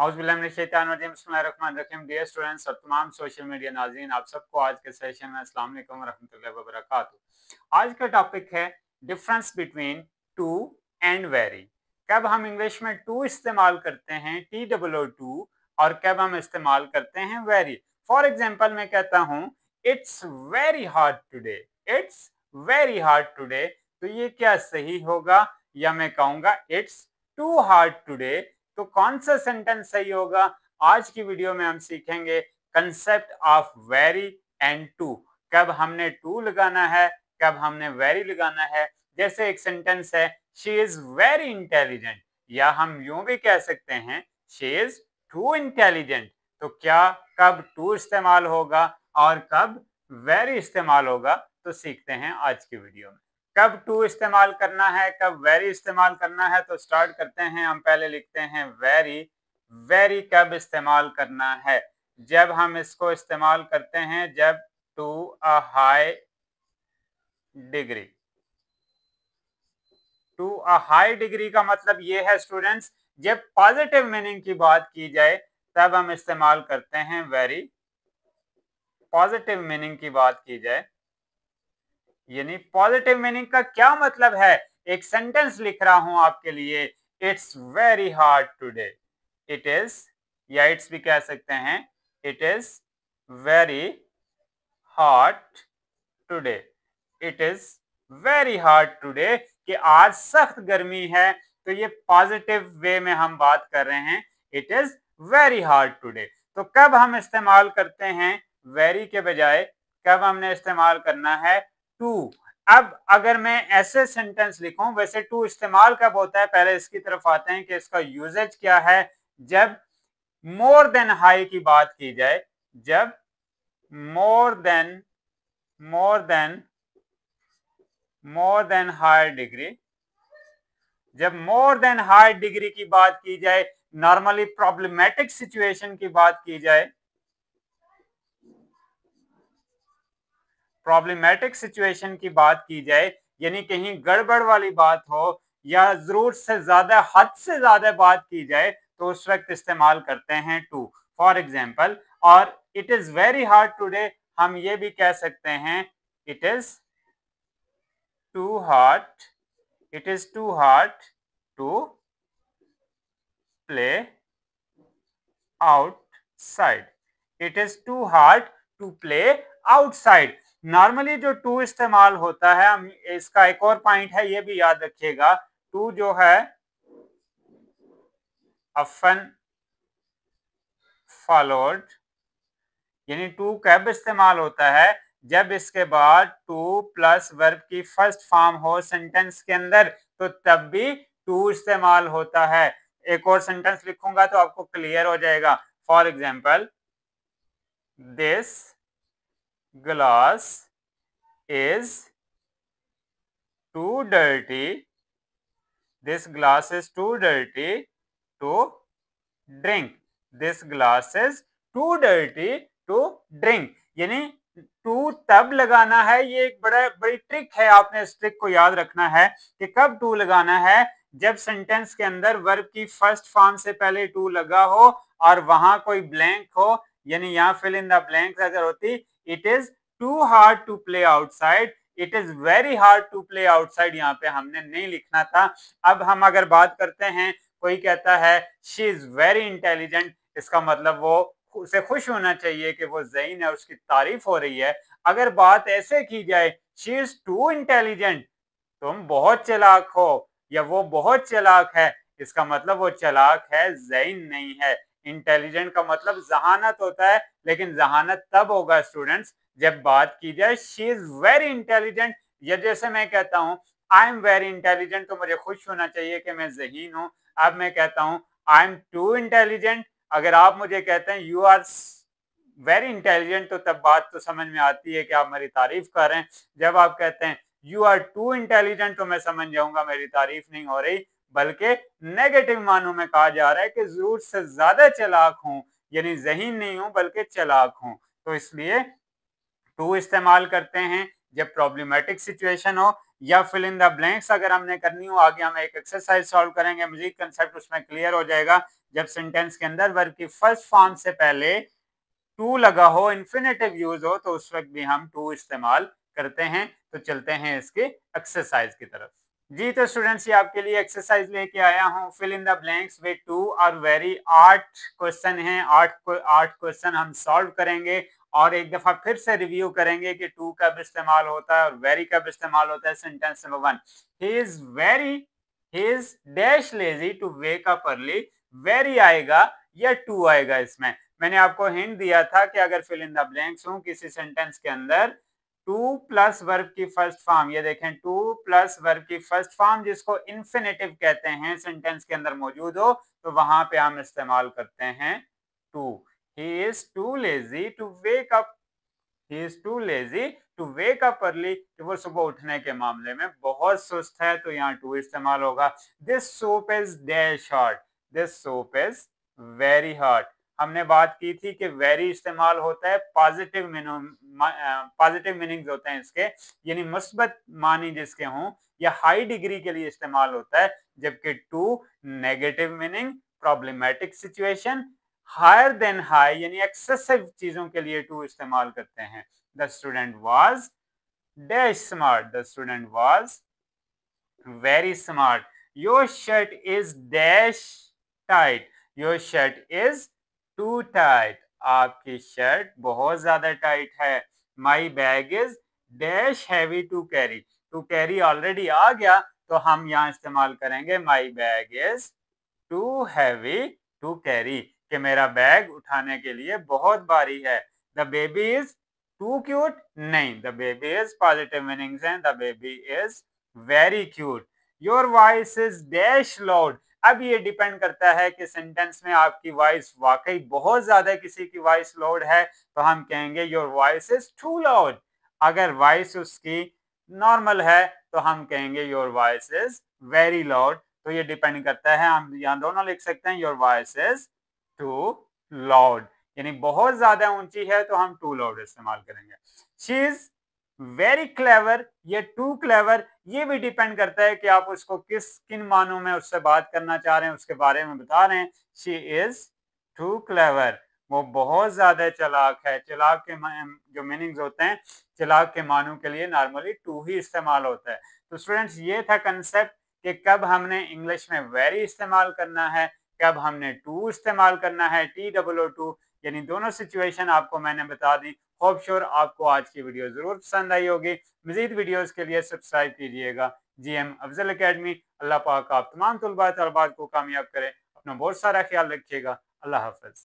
बिस्मिल्लाहिर्रहमानिर्रहीम। Dear students और तमाम सोशल मीडिया नाज़रीन, आप सबको आज के सेशन में अस्सलाम वालेकुम रहमतुल्लाहि व बरकातुहू। आज का टॉपिक है difference between two and very. कब हम इंग्लिश में टू इस्तेमाल करते हैं TOO और कब हम इस्तेमाल करते हैं वेरी। फॉर एग्जाम्पल मैं कहता हूँ it's very hard today, it's very hard today, तो ये क्या सही होगा? या मैं कहूँगा इट्स टू हार्ड टुडे, तो कौन सा सेंटेंस सही होगा? आज की वीडियो में हम सीखेंगे concept of very and too. कब हमने टू लगाना है, कब हमने वेरी लगाना है। जैसे एक सेंटेंस है शी इज वेरी इंटेलिजेंट, या हम यूं भी कह सकते हैं शी इज टू इंटेलिजेंट। तो क्या कब टू इस्तेमाल होगा और कब वेरी इस्तेमाल होगा, तो सीखते हैं आज की वीडियो में। कब टू इस्तेमाल करना है, कब वेरी इस्तेमाल करना है, तो स्टार्ट करते हैं। हम पहले लिखते हैं वेरी। वेरी कब इस्तेमाल करना है? जब हम इसको इस्तेमाल करते हैं जब to a high degree. To a high degree का मतलब ये है स्टूडेंट्स, जब पॉजिटिव मीनिंग की बात की जाए तब हम इस्तेमाल करते हैं वेरी। पॉजिटिव मीनिंग की बात की जाए, यानी पॉजिटिव मीनिंग का क्या मतलब है? एक सेंटेंस लिख रहा हूं आपके लिए, it's very hard today. It is, या इट्स भी कह सकते हैं, it is very hot today. It is very hard today, कि आज सख्त गर्मी है, तो ये पॉजिटिव वे में हम बात कर रहे हैं, it is very hard today. तो कब हम इस्तेमाल करते हैं वेरी के बजाय, कब हमने इस्तेमाल करना है टू। अब अगर मैं ऐसे सेंटेंस लिखूं, वैसे टू इस्तेमाल कब होता है, पहले इसकी तरफ आते हैं कि इसका यूजेज क्या है। जब मोर देन हाई की बात की जाए, जब मोर देन हायर डिग्री, जब मोर देन हायर डिग्री की बात की जाए, नॉर्मली प्रॉब्लमेटिक सिचुएशन की बात की जाए, प्रॉब्लमेटिक सिचुएशन की बात की जाए, यानी कहीं गड़बड़ वाली बात हो या जरूरत से ज्यादा, हद से ज्यादा बात की जाए, तो उस वक्त इस्तेमाल करते हैं टू। फॉर एग्जाम्पल, और it is very hard today, हम ये भी कह सकते हैं it is too hard, it is too hard to play outside. It is too hard to play outside. Normally जो टू इस्तेमाल होता है, हम इसका एक और पॉइंट है, ये भी याद रखिएगा, टू जो है often followed, यानी टू कब इस्तेमाल होता है? जब इसके बाद टू प्लस वर्ब की फर्स्ट फॉर्म हो सेंटेंस के अंदर, तो तब भी टू इस्तेमाल होता है। एक और सेंटेंस लिखूंगा तो आपको क्लियर हो जाएगा। For example, this glass is too dirty, this glass is too dirty to drink, this glass is too dirty to drink. यानी टू तब लगाना है, ये एक बड़ी ट्रिक है, आपने इस ट्रिक को याद रखना है कि कब टू लगाना है। जब सेंटेंस के अंदर वर्ब की फर्स्ट फॉर्म से पहले टू लगा हो और वहां कोई ब्लैंक हो, यानी यहाँ फिल इन द ब्लैंक्स अगर होती, it is too hard to play outside, it is very hard to play outside, यहाँ पे हमने नहीं लिखना था। अब हम अगर बात करते हैं, कोई कहता है शी इज वेरी इंटेलिजेंट, इसका मतलब वो उसे खुश होना चाहिए कि वो ज़हीन है, उसकी तारीफ हो रही है। अगर बात ऐसे की जाए शी इज टू इंटेलिजेंट, तुम बहुत चालाक हो या वो बहुत चालाक है, इसका मतलब वो चालाक है, ज़हीन नहीं है। इंटेलिजेंट का मतलब जहानत होता है, लेकिन जहानत तब होगा स्टूडेंट्स जब बात की जाए शी इज वेरी इंटेलिजेंट। या जैसे मैं कहता हूँ आई एम वेरी इंटेलिजेंट, तो मुझे खुश होना चाहिए कि मैं ज़हीन हूँ। अब मैं कहता हूँ आई एम टू इंटेलिजेंट, अगर आप मुझे कहते हैं यू आर वेरी इंटेलिजेंट, तो तब बात तो समझ में आती है कि आप मेरी तारीफ कर रहे हैं। जब आप कहते हैं यू आर टू इंटेलिजेंट, तो मैं समझ जाऊंगा मेरी तारीफ नहीं हो रही, बल्कि नेगेटिव मानों में कहा जा रहा है कि जरूरत से ज्यादा चालाक हूं, यानी ज़हीन नहीं हूं बल्कि चालाक हूं। तो इसलिए टू इस्तेमाल करते हैं जब प्रॉब्लमेटिक सिचुएशन हो या फिल इन द ब्लैंक्स अगर हमने करनी हो, आगे हम एक एक्सरसाइज सॉल्व करेंगे, मजीद कंसेप्ट उसमें क्लियर हो जाएगा। जब सेंटेंस के अंदर वर्ब की फर्स्ट फॉर्म से पहले टू लगा हो, इन्फिनेटिव यूज हो, तो उस वक्त भी हम टू इस्तेमाल करते हैं। तो चलते हैं इसके एक्सरसाइज की तरफ। जी तो स्टूडेंट्स, ये आपके लिए एक्सरसाइज लेके आया हूँ, fill in the blanks with too और वेरी। 8 क्वेश्चन हैं, 8 क्वेश्चन हम सॉल्व करेंगे और एक दफा फिर से रिव्यू करेंगे कि टू कब इस्तेमाल होता है और वेरी कब इस्तेमाल होता है। Sentence number 1, he is dash lazy to wake up early. Very आएगा या टू आएगा इसमें? मैंने आपको हिंट दिया था कि अगर फिल इन द ब्लैंक्स हो किसी सेंटेंस के अंदर, टू प्लस वर्ब की फर्स्ट फॉर्म, ये देखें, टू प्लस वर्ब की फर्स्ट फॉर्म जिसको इन्फिनेटिव कहते हैं, सेंटेंस के अंदर मौजूद हो, तो वहां पे हम इस्तेमाल करते हैं too. He is too lazy to wake up, he is too lazy to wake up early, कि वो सुबह उठने के मामले में बहुत सुस्त है, तो यहाँ टू इस्तेमाल होगा। This soap is dash hot, this soap is very hot. हमने बात की थी कि वेरी इस्तेमाल होता है पॉजिटिव मीनिंग्स होते हैं इसके, यानी मुस्बत मानी जिसके हों या हाई डिग्री के लिए इस्तेमाल होता है, जबकि too negative meaning, problematic situation, higher than high यानी एक्सेसिव चीजों के लिए टू इस्तेमाल करते हैं। The student was dash smart, the student was very smart. Your shirt is dash tight, your shirt is too tight, आपकी शर्ट बहुत ज्यादा टाइट है। My bag is dash heavy to carry, to carry already आ गया, तो हम यहाँ इस्तेमाल करेंगे my bag is too heavy to carry, कि मेरा बैग उठाने के लिए बहुत भारी है। The baby is too cute, नहीं, the baby is positive meanings हैं, the baby is very cute. Your voice is dash loud, अब ये डिपेंड करता है कि सेंटेंस में आपकी वॉइस वाकई बहुत ज्यादा किसी की वॉइस लाउड है, तो हम कहेंगे your voice is too loud. अगर वॉइस उसकी नॉर्मल है तो हम कहेंगे your voice is very loud. तो ये डिपेंड करता है, हम यहाँ दोनों लिख सकते हैं, your voice is too loud, यानी बहुत ज्यादा ऊंची है तो हम टू लाउड इस्तेमाल करेंगे। शी इज वेरी क्लेवर, ये टू क्लेवर, ये भी डिपेंड करता है कि आप उसको किन मानों में उससे बात करना चाह रहे हैं, उसके बारे में बता रहे हैं। शी इज टू क्लेवर, वो बहुत ज्यादा चालाक है। चालाक के जो मीनिंग्स होते हैं, चालाक के मानों के लिए नॉर्मली टू ही इस्तेमाल होता है। तो स्टूडेंट्स, ये था कंसेप्ट कि कब हमने इंग्लिश में वेरी इस्तेमाल करना है, कब हमने टू इस्तेमाल करना है, TOO, यानी दोनों सिचुएशन आपको मैंने बता दी। होप श्योर आपको आज की वीडियो जरूर पसंद आई होगी। मजीद वीडियोस के लिए सब्सक्राइब कीजिएगा GM अफजल एकेडमी। अल्लाह पाक आप तमाम तलबात को कामयाब करें। अपना बहुत सारा ख्याल रखिएगा। अल्लाह हाफिज।